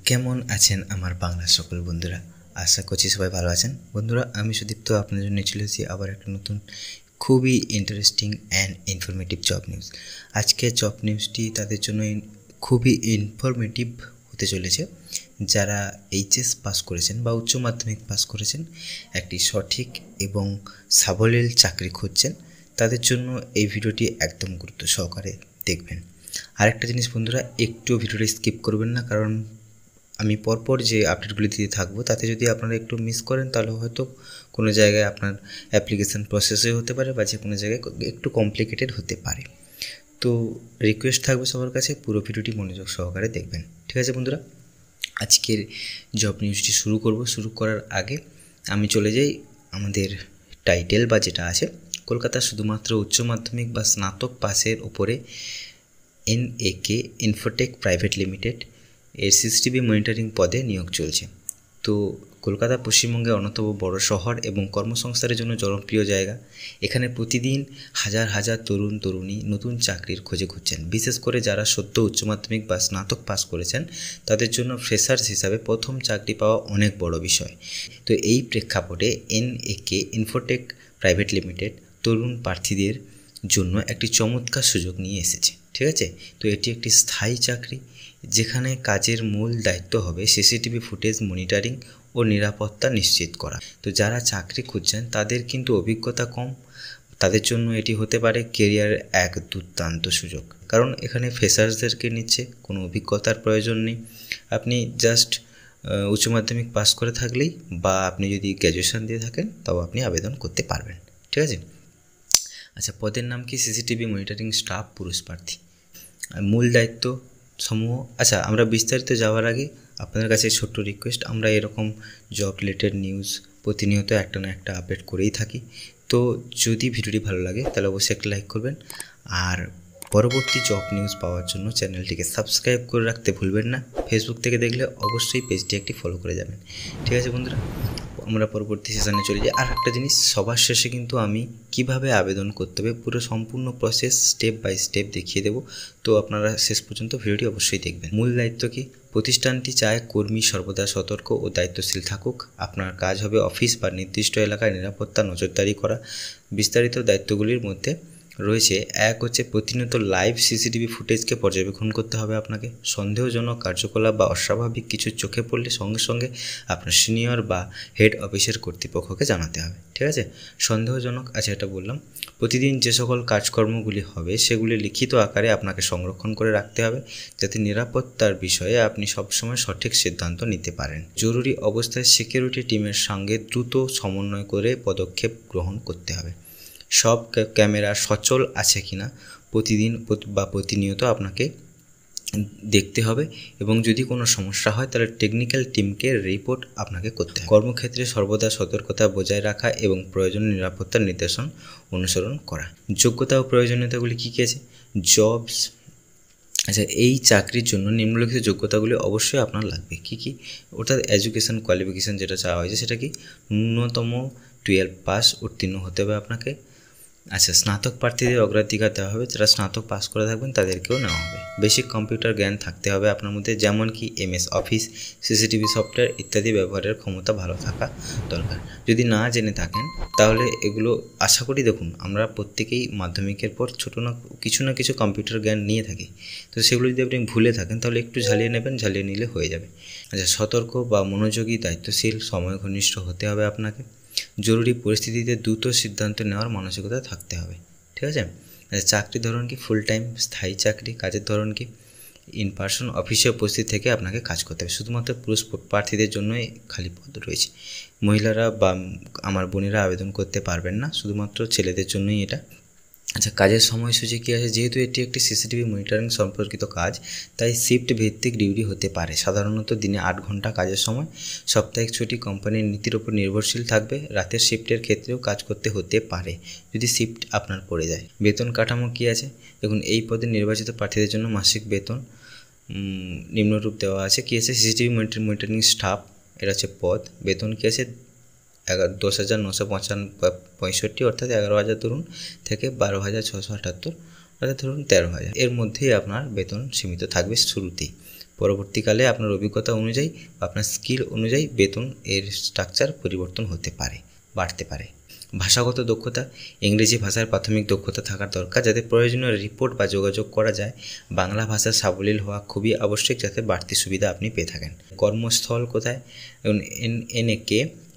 কেমন আছেন আমার বাংলার সকল বন্ধুরা? আশা করছি সবাই ভালো আছেন। বন্ধুরা, আমি সুদীপ্ত আপনাদের জন্য চলে এসেছি আবার একটা নতুন খুবই interesting and informative job news. আজকের জব নিউজটি তাদের জন্য খুবই ইনফরমেটিভ হতে চলেছে যারা এইচএস পাস করেছেন বা উচ্চ মাধ্যমিক পাস করেছেন, একটি সঠিক এবং সাবলীল চাকরি খুঁজছেন, তাদের জন্য এই ভিডিওটি একদম গুরুত্ব সহকারে দেখবেন। আরেকটা জিনিস বন্ধুরা, একটু ভিডিওটি স্কিপ করবেন না, কারণ আমি পরপর যে আপডেটগুলি দিতে থাকবো তাতে যদি আপনারা একটু মিস করেন তাহলে হয়তো কোনো জায়গায় আপনার অ্যাপ্লিকেশান প্রসেসে হতে পারে বা যে কোনো জায়গায় একটু কমপ্লিকেটেড হতে পারে। তো রিকোয়েস্ট থাকবে সবার কাছে পুরো ভিডিওটি মনোযোগ সহকারে দেখবেন। ঠিক আছে বন্ধুরা, আজকের জব নিউজটি শুরু করার আগে আমি চলে যাই আমাদের টাইটেল বা যেটা আছে, কলকাতা শুধুমাত্র উচ্চ মাধ্যমিক বা স্নাতক পাসের ওপরে NAK ইনফোটেক প্রাইভেট লিমিটেড এর সিসিটিভি মনিটরিং পদে নিয়োগ চলছে। তো কলকাতা পশ্চিমবঙ্গের অন্যতম বড় শহর এবং কর্মসংস্থানের জন্য জনপ্রিয় জায়গা। এখানে প্রতিদিন হাজার হাজার তরুণ তরুণী নতুন চাকরির খোঁজে ঘুরছেন। বিশেষ করে যারা সদ্য উচ্চ মাধ্যমিক বা স্নাতক পাস করেছেন তাদের জন্য ফ্রেশার্স হিসাবে প্রথম চাকরি পাওয়া অনেক বড় বিষয়। তো এই প্রেক্ষাপটে NAK ইনফোটেক প্রাইভেট লিমিটেড তরুণ প্রার্থীদের জন্য একটি চমৎকার সুযোগ নিয়ে এসেছে। ঠিক আছে, তো এটি একটি স্থায়ী চাকরি যেখানে কাজের মূল দায়িত্ব হবে সিসিটিভি ফুটেজ মনিটরিং ও নিরাপত্তা নিশ্চিত করা। তো যারা চাকরি খুঁজছেন তাদের কিন্তু অভিজ্ঞতা কম, তাদের জন্য এটি হতে পারে কেরিয়ার এক দুর্দান্ত সুযোগ, কারণ এখানে ফ্রেশার্সদেরকে নিচ্ছে, কোনো অভিজ্ঞতার প্রয়োজন নেই। আপনি জাস্ট উচ্চ মাধ্যমিক পাস করে থাকলেই বা আপনি যদি গ্র্যাজুয়েশন দিয়ে থাকেন তাও আপনি আবেদন করতে পারবেন। ঠিক আছে, আচ্ছা, পদের নাম কি? সিসিটিভি মনিটরিং স্টাফ, পুরুষ প্রার্থী। মূল দায়িত্ব সমূহ। আচ্ছা, আমরা বিস্তারিত যাওয়ার আগে আপনাদের কাছে ছোট্ট রিকোয়েস্ট, আমরা এরকম জব রিলেটেড নিউজ প্রতিনিয়ত একটা না একটা আপডেট করেই থাকি। তো যদি ভিডিওটি ভালো লাগে তাহলে অবশ্যই একটা লাইক করবেন, আর পরবর্তী জব নিউজ পাওয়ার জন্য চ্যানেলটিকে সাবস্ক্রাইব করে রাখতে ভুলবেন না। ফেসবুক থেকে দেখলে অবশ্যই পেজটি একটি ফলো করে যাবেন। ঠিক আছে বন্ধুরা, আমরা পরবর্তী সেশনে চলে যাই। আর একটা জিনিস, সবার শেষে কিন্তু আমি কিভাবে আবেদন করতে হবে পুরো সম্পূর্ণ প্রসেস স্টেপ বাই স্টেপ দেখিয়ে দেবো। তো আপনারা শেষ পর্যন্ত ভিডিওটি অবশ্যই দেখবেন। মূল দায়িত্ব কি? প্রতিষ্ঠানটি চায় কর্মী সর্বদা সতর্ক ও দায়িত্বশীল থাকুক। আপনার কাজ হবে অফিস বা নির্দিষ্ট এলাকায় নিরাপত্তা নজরদারি করা। বিস্তারিত দায়িত্বগুলির মধ্যে রয়েছে, এক হচ্ছে প্রতিনিয়ত লাইভ সিসিটিভি ফুটেজকে পর্যবেক্ষণ করতে হবে আপনাকে। সন্দেহজনক কার্যকলাপ বা অস্বাভাবিক কিছু চোখে পড়লে সঙ্গে সঙ্গে আপনার সিনিয়র বা হেড অফিসের কর্তৃপক্ষকে জানাতে হবে। ঠিক আছে, সন্দেহজনক, আচ্ছা এটা বললাম। প্রতিদিন যে সকল কাজকর্মগুলি হবে সেগুলি লিখিত আকারে আপনাকে সংরক্ষণ করে রাখতে হবে, যাতে নিরাপত্তার বিষয়ে আপনি সবসময় সঠিক সিদ্ধান্ত নিতে পারেন। জরুরি অবস্থায় সিকিউরিটি টিমের সঙ্গে দ্রুত সমন্বয় করে পদক্ষেপ গ্রহণ করতে হবে। সব ক্যামেরা সচল আছে কিনা প্রতিদিন বা প্রতিনিয়ত আপনাকে দেখতে হবে, এবং যদি কোনো সমস্যা হয় তাহলে টেকনিক্যাল টিমকে রিপোর্ট আপনাকে করতে হবে। কর্মক্ষেত্রে সর্বদা সতর্কতা বজায় রাখা এবং প্রয়োজনীয় নিরাপত্তার নির্দেশন অনুসরণ করা। যোগ্যতা ও প্রয়োজনীয়তাগুলি কী কী আছে? জবস, আচ্ছা, এই চাকরির জন্য নিম্নলিখিত যোগ্যতাগুলি অবশ্যই আপনার লাগবে। কী কী? অর্থাৎ এডুকেশন কোয়ালিফিকেশান যেটা চাওয়া হয়েছে সেটা কি? ন্যূনতম 12 পাস উত্তীর্ণ হতে হবে আপনাকে। আচ্ছা, স্নাতক প্রার্থীদের অগ্রাধিকার দেওয়া হবে, যারা স্নাতক পাস করে থাকবেন তাদেরকেও নেওয়া হবে। বেসিক কম্পিউটার জ্ঞান থাকতে হবে আপনার মধ্যে, যেমন কি MS অফিস, সিসিটিভি সফটওয়্যার ইত্যাদি ব্যবহারের ক্ষমতা ভালো থাকা দরকার। যদি না জেনে থাকেন তাহলে এগুলো আশা করি, দেখুন আমরা প্রত্যেকেই মাধ্যমিকের পর ছোটো না কিছু কম্পিউটার জ্ঞান নিয়ে থাকি, তো সেগুলো যদি আপনি ভুলে থাকেন তাহলে একটু ঝালিয়ে নেবেন, ঝালিয়ে নিলে হয়ে যাবে। আচ্ছা, সতর্ক বা মনোযোগী, দায়িত্বশীল, সময় ঘনিষ্ঠ হতে হবে আপনাকে। জরুরি পরিস্থিতিতে দ্রুত সিদ্ধান্ত নেওয়ার মানসিকতা থাকতে হবে। ঠিক আছে, চাকরির ধরন কি? ফুল টাইম স্থায়ী চাকরি। কাজের ধরন কি? ইন পার্সন অফিসে উপস্থিত থেকে আপনাকে কাজ করতে হবে। শুধুমাত্র পুরুষ প্রার্থীদের জন্যই খালি পদ রয়েছে, মহিলারা বা আমার বোনেরা আবেদন করতে পারবেন না, শুধুমাত্র ছেলেদের জন্যই এটা। আচ্ছা, কাজের সময়সূচি কী আছে? যেহেতু এটি একটি সিসিটিভি মনিটরিং সম্পর্কিত কাজ, তাই শিফট ভিত্তিক ডিউটি হতে পারে। সাধারণত দিনে 8 ঘন্টা কাজের সময়। সাপ্তাহিক ছুটি কোম্পানির নীতির উপর নির্ভরশীল থাকবে। রাতের শিফটের ক্ষেত্রেও কাজ করতে হতে পারে যদি শিফট আপনার পড়ে যায়। বেতন কাঠামো কী আছে? দেখুন, এই পদে নির্বাচিত প্রার্থীদের জন্য মাসিক বেতন নিম্নরূপ দেওয়া আছে। কী আছে? সিসিটিভি মনিটরিং স্টাফ, এটা হচ্ছে পদ। বেতন কী আছে? 10,965 অর্থাৎ 11,000 ধরুন থেকে 12,678 অর্থাৎ ধরুন 13,000, এর মধ্যেই আপনার বেতন সীমিত থাকবে শুরুতেই। পরবর্তীকালে আপনার অভিজ্ঞতা অনুযায়ী বা আপনার স্কিল অনুযায়ী বেতন এর স্ট্রাকচার পরিবর্তন হতে পারে, বাড়তে পারে। ভাষাগত দক্ষতা, ইংরেজি ভাষার প্রাথমিক দক্ষতা থাকার দরকার যাতে প্রয়োজনীয় রিপোর্ট বা যোগাযোগ করা যায়। বাংলা ভাষা সাবলীল হওয়া খুবই আবশ্যক যাতে বাড়তি সুবিধা আপনি পেয়ে থাকেন। কর্মস্থল কোথায়? NAK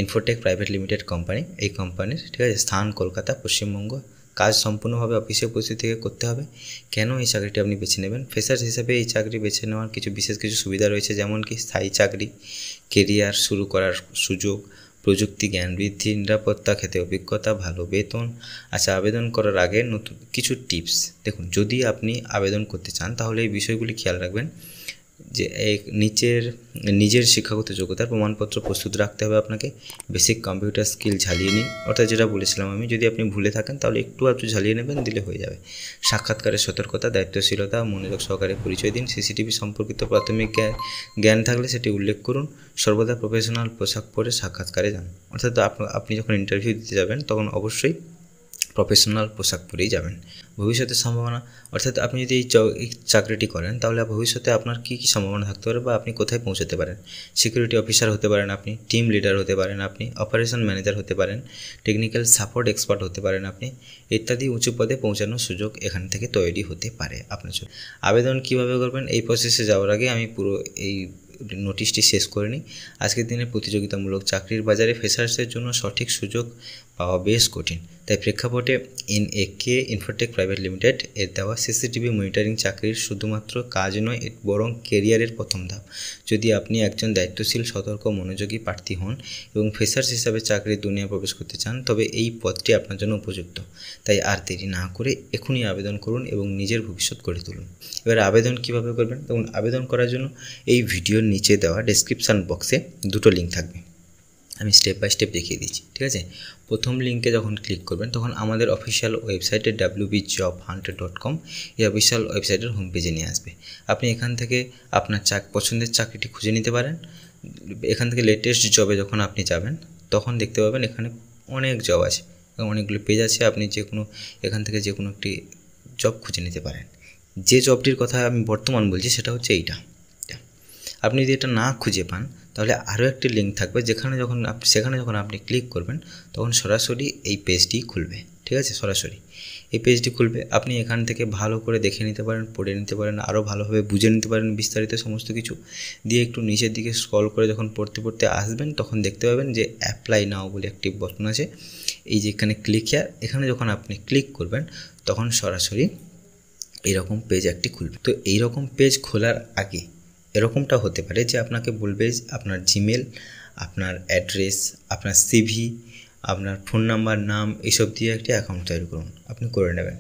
Infotech private limited company, এই কোম্পানির ঠিক আছে স্থান কলকাতা, পশ্চিমবঙ্গ। কাজ সম্পূর্ণভাবে অফিসে উপস্থিত থেকে করতে হবে। কেন এই চাকরিটি আপনি বেছে নেবেন? ফ্রেশার্স হিসেবে এই চাকরি বেছে নেওয়ার বিশেষ কিছু সুবিধা রয়েছে, যেমন কি স্থায়ী চাকরি, কেরিয়ার শুরু করার সুযোগ, প্রযুক্তি জ্ঞান বৃদ্ধি, নিরাপত্তা, খেতে অভিজ্ঞতা, ভালো বেতন। আচ্ছা, আবেদন করার আগে নতুন কিছু টিপস দেখুন। যদি আপনি আবেদন করতে চান তাহলে এই বিষয়গুলি খেয়াল রাখবেন যে নিজের শিক্ষাগত যোগ্যতার প্রমাণপত্র প্রস্তুত রাখতে হবে আপনাকে। বেসিক কম্পিউটার স্কিল ঝালিয়ে নিন, অর্থাৎ যেটা বলেছিলাম আমি, যদি আপনি ভুলে থাকেন তাহলে একটু ঝালিয়ে নেবেন, দিলে হয়ে যাবে। সাক্ষাৎকারের সতর্কতা, দায়িত্বশীলতা, মনোযোগ সহকারে পরিচয় দিন। সিসিটিভি সম্পর্কিত প্রাথমিক জ্ঞান থাকলে সেটি উল্লেখ করুন। সর্বদা প্রফেশনাল পোশাক পরে সাক্ষাৎকারে যান, অর্থাৎ আপনি যখন ইন্টারভিউ দিতে যাবেন তখন অবশ্যই প্রফেশনাল পোশাক পরেই যাবেন। ভবিষ্যতের সম্ভাবনা, অর্থাৎ আপনি যদি এই চাকরিটি করেন তাহলে ভবিষ্যতে আপনার কী সম্ভাবনা থাকতে পারে বা আপনি কোথায় পৌঁছতে পারেন। সিকিউরিটি অফিসার হতে পারেন আপনি, টিম লিডার হতে পারেন আপনি, অপারেশন ম্যানেজার হতে পারেন, টেকনিক্যাল সাপোর্ট এক্সপার্ট হতে পারেন আপনি, ইত্যাদি উঁচু পদে পৌঁছানোর সুযোগ এখান থেকে তৈরি হতে পারে আপনার জন্য। আবেদন কীভাবে করবেন? এই প্রসেসে যাওয়ার আগে আমি পুরো এই নোটিশটি শেষ করে নিই। আজকের দিনে প্রতিযোগিতামূলক চাকরির বাজারে ফ্রেশার্সের জন্য সঠিক সুযোগ পাওয়া বেশ কঠিন, তাই প্রেক্ষাপটে NAK ইনফোটেক প্রাইভেট লিমিটেড এর দেওয়া সিসিটিভি মনিটরিং চাকরির শুধুমাত্র কাজ নয়, বরং কেরিয়ারের প্রথম ধাপ। যদি আপনি একজন দায়িত্বশীল, সতর্ক, মনোযোগী প্রার্থী হন এবং ফ্রেশার্স হিসাবে চাকরির দুনিয়ায় প্রবেশ করতে চান, তবে এই পদটি আপনার জন্য উপযুক্ত। তাই আর দেরি না করে এখনই আবেদন করুন এবং নিজের ভবিষ্যৎ গড়ে তুলুন। এবার আবেদন কিভাবে করবেন? তখন আবেদন করার জন্য এই ভিডিওর নিচে দেওয়া ডেসক্রিপশান বক্সে দুটো লিঙ্ক থাকবে, আমি স্টেপ বাই স্টেপ দেখিয়ে দিচ্ছি, ঠিক আছে। প্রথম লিঙ্কে যখন ক্লিক করবেন তখন আমাদের অফিসিয়াল ওয়েবসাইটে wbjobhunt.com এই অফিসিয়াল ওয়েবসাইটের হোম পেজে নিয়ে আসবে। আপনি এখান থেকে আপনার পছন্দের চাকরিটি খুঁজে নিতে পারেন। এখান থেকে লেটেস্ট জবে যখন আপনি যাবেন তখন দেখতে পাবেন এখানে অনেক জব আছে, অনেকগুলো পেজ আছে, আপনি এখান থেকে যে কোনো একটি জব খুঁজে নিতে পারেন। যে জবটির কথা আমি বর্তমান বলছি সেটা হচ্ছে এইটা। আপনি যদি এটা না খুঁজে পান তাহলে আরও একটি লিঙ্ক থাকবে, সেখানে যখন আপনি ক্লিক করবেন তখন সরাসরি এই পেজটি খুলবে, ঠিক আছে। সরাসরি এই পেজটি খুলবে, আপনি এখান থেকে ভালো করে দেখে নিতে পারেন, পড়ে নিতে পারেন, আরও ভালোভাবে বুঝে নিতে পারেন বিস্তারিত সমস্ত কিছু। দিয়ে একটু নিচের দিকে স্ক্রল করে যখন পড়তে আসবেন তখন দেখতে পাবেন যে অ্যাপ্লাই নাও বলে একটি বাটন আছে। এই যে এখানে ক্লিক হিয়ার, এখানে যখন আপনি ক্লিক করবেন তখন সরাসরি এইরকম পেজ একটি খুলবে। তো এইরকম পেজ খোলার আগে এরকমটা হতে পারে যে আপনাকে বলবে আপনার জিমেল, আপনার অ্যাড্রেস, আপনার CV, আপনার ফোন নাম্বার, নাম, এইসব দিয়ে একটি অ্যাকাউন্ট তৈরি করুন, আপনি করে নেবেন।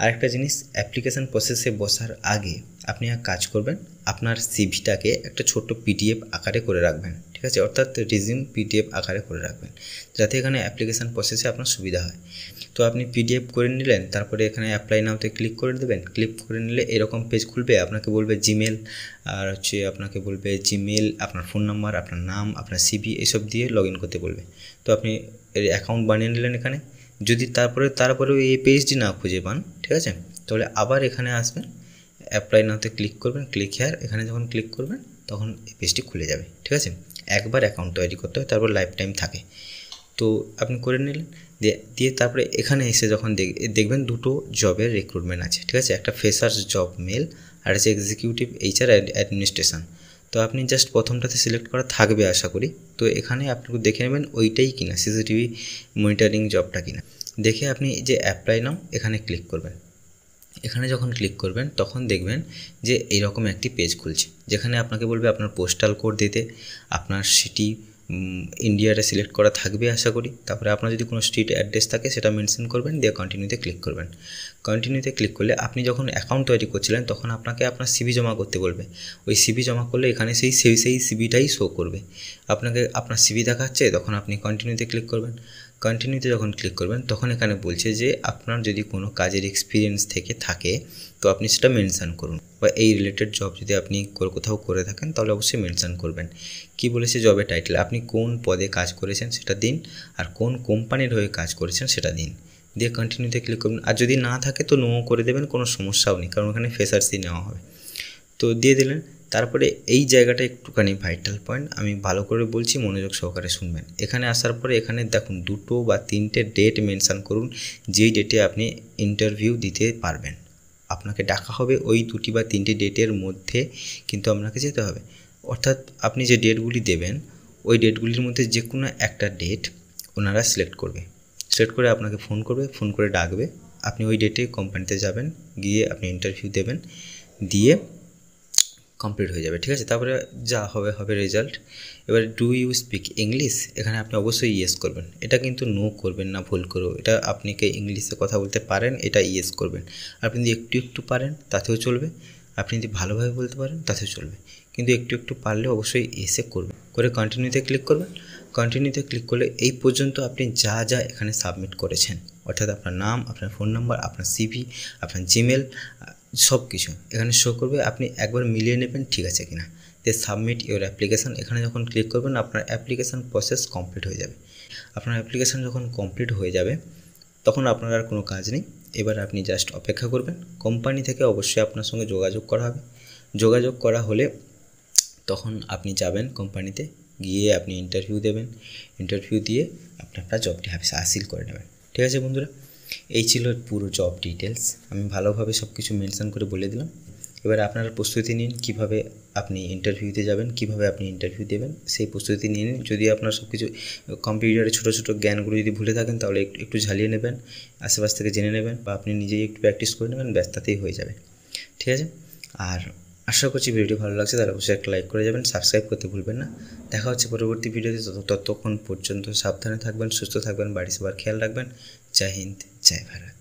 আরেকটা জিনিস, অ্যাপ্লিকেশান প্রসেসে বসার আগে আপনি এক কাজ করবেন, আপনার CVটাকে একটা ছোট্ট PDF আকারে করে রাখবেন, ঠিক আছে, অর্থাৎ রিজিউম PDF আকারে করে রাখবেন, যাতে এখানে অ্যাপ্লিকেশান প্রসেসে আপনার সুবিধা হয়। তো আপনি PDF করে নিলেন, তারপরে এখানে অ্যাপ্লাই নাওতে ক্লিক করে দেবেন। ক্লিক করে নিলে এরকম পেজ খুলবে, আপনাকে বলবে জিমেল, আর আপনাকে বলবে জিমেল, আপনার ফোন নাম্বার, আপনার নাম, আপনার CV এসব দিয়ে লগ ইন করতে বলবে। তো আপনি অ্যাকাউন্ট বানিয়ে নিলেন এখানে। যদি তারপরে এই পেজটি না খুঁজে পান, ঠিক আছে, তাহলে আবার এখানে আসবেন, অ্যাপ্লাই নাওতে ক্লিক করবেন, ক্লিক হেয়ার, এখানে যখন ক্লিক করবেন তখন এই পেজটি খুলে যাবে, ঠিক আছে। একবার অ্যাকাউন্ট তৈরি করতে হয়, তারপর লাইফ টাইম থাকে। তো আপনি করে নিলেন, দিয়ে তারপরে এখানে এসে যখন দেখবেন দুটো জবের রিক্রুটমেন্ট আছে, ঠিক আছে, একটা ফ্রেশার্স জব মেল আর আছে এক্সিকিউটিভ HR অ্যাডমিনিস্ট্রেশন। তো আপনি জাস্ট প্রথমটাতে সিলেক্ট করা থাকবে আশা করি। তো এখানে আপনি দেখে নেবেন ওইটাই কিনা, সিসিটিভি মনিটরিং জবটা কিনা। দেখে আপনি যে অ্যাপ্লাই নাও এখানে ক্লিক করবেন। এখানে যখন ক্লিক করবেন তখন দেখবেন যে এইরকম একটি পেজ খুলছে, যেখানে আপনাকে বলবে আপনার পোস্টাল কোড দিতে, আপনার সিটি ইন্ডিয়াটা সিলেক্ট করা থাকবে আশা করি। তারপরে আপনার যদি কোনো স্ট্রিট অ্যাড্রেস থাকে সেটা মেনশন করবেন, দিয়ে কন্টিনিউতে ক্লিক করবেন। কন্টিনিউতে ক্লিক করলে আপনি যখন অ্যাকাউন্ট তৈরি করছিলেন তখন আপনাকে আপনার CV জমা করতে বলবে। ওই CV জমা করলে এখানে সেই CVটাই শো করবে, আপনাকে আপনার CV দেখাচ্ছে, তখন আপনি কন্টিনিউতে ক্লিক করবেন। কন্টিনিউতে যখন ক্লিক করবেন তখন এখানে বলছে যে আপনার যদি কোনো কাজের এক্সপিরিয়েন্স থেকে থাকে তো আপনি সেটা মেনশান করুন, বা এই রিলেটেড জব যদি আপনি কোথাও করে থাকেন তাহলে অবশ্যই মেনশান করবেন। কি বলেছে জবের টাইটেল, আপনি কোন পদে কাজ করেছেন সেটা দিন, আর কোন কোম্পানির হয়ে কাজ করেছেন সেটা দিন, দিয়ে কন্টিনিউতে ক্লিক করবেন। আর যদি না থাকে তো নো করে দেবেন, কোনো সমস্যাও নেই, কারণ ওখানে ফ্রেশার্সই নেওয়া হবে। তো দিয়ে দিলেন, তারপরে এই জায়গাটা একটুখানি ভাইটাল পয়েন্ট, আমি ভালো করে বলছি, মনোযোগ সহকারে শুনবেন। এখানে আসার পরে এখানে দেখুন 2 বা 3টে ডেট মেনশান করুন যেই ডেটে আপনি ইন্টারভিউ দিতে পারবেন। আপনাকে ডাকা হবে ওই 2 বা 3টে ডেটের মধ্যে কিন্তু আপনাকে যেতে হবে। অর্থাৎ আপনি যে ডেটগুলি দেবেন ওই ডেটগুলির মধ্যে যে কোনো একটা ডেট ওনারা সিলেক্ট করবে, সিলেক্ট করে আপনাকে ফোন করবে, ফোন করে ডাকবে। আপনি ওই ডেটে কোম্পানিতে যাবেন, গিয়ে আপনি ইন্টারভিউ দেবেন, দিয়ে কমপ্লিট হয়ে যাবে, ঠিক আছে। তারপরে যা হবে হবে রেজাল্ট। এবার ডু ইউ স্পিক ইংলিশ, এখানে আপনি অবশ্যই ইয়েস করবেন, এটা কিন্তু নো করবেন না ভুল করেও। এটা আপনি কি ইংলিশে কথা বলতে পারেন, এটা ইয়েস করবেন। আপনি যদি একটু একটু পারেন তাতেও চলবে, আপনি যদি ভালোভাবে বলতে পারেন তাতেও চলবে, কিন্তু একটু একটু পারলে অবশ্যই এসে করবেন। করে কন্টিনিউতে ক্লিক করবেন। কন্টিনিউতে ক্লিক করলে এই পর্যন্ত আপনি যা যা এখানে সাবমিট করেছেন, অর্থাৎ আপনার নাম, আপনার ফোন নাম্বার, আপনার সিভি, আপনার জিমেল, সব কিছু এখানে শো করবে। আপনি একবার মিলিয়ে নেবেন ঠিক আছে কিনা। তে সাবমিট ইওর অ্যাপ্লিকেশান, এখানে যখন ক্লিক করবেন আপনার অ্যাপ্লিকেশান প্রসেস কমপ্লিট হয়ে যাবে। আপনার অ্যাপ্লিকেশান যখন কমপ্লিট হয়ে যাবে তখন আপনার আর কোনো কাজ নেই। এবার আপনি জাস্ট অপেক্ষা করবেন। কোম্পানি থেকে অবশ্যই আপনার সঙ্গে যোগাযোগ করা হবে। যোগাযোগ করা হলে তখন আপনি যাবেন কোম্পানিতে, গিয়ে আপনি ইন্টারভিউ দেবেন। ইন্টারভিউ দিয়ে আপনি আপনার জবটি হাসিল করে নেবেন, ঠিক আছে বন্ধুরা। এই ছিল পুরো জব ডিটেলস, আমি ভালোভাবে সব কিছু মেনশন করে বলে দিলাম। এবার আপনারা প্রস্তুতি নিন কীভাবে আপনি ইন্টারভিউতে যাবেন, কীভাবে আপনি ইন্টারভিউ দেবেন, সেই প্রস্তুতি নিয়ে নিন। যদি আপনার সব কিছু কম্পিউটারে ছোটো ছোটো জ্ঞানগুলো যদি ভুলে থাকেন তাহলে একটু ঝালিয়ে নেবেন, আশেপাশ থেকে জেনে নেবেন, বা আপনি নিজেই একটু প্র্যাকটিস করে নেবেন, ব্যাস তাতেই হয়ে যাবে, ঠিক আছে। আর আশা করছি ভিডিওটি ভালো লাগছে, তাহলে অবশ্যই একটা লাইক করে যাবেন, সাবস্ক্রাইব করতে ভুলবেন না। দেখা হচ্ছে পরবর্তী ভিডিওতে, ততক্ষণ পর্যন্ত সাবধানে থাকবেন, সুস্থ থাকবেন, বাড়ি সবার খেয়াল রাখবেন। জয় হিন্দ, জয় ভারত।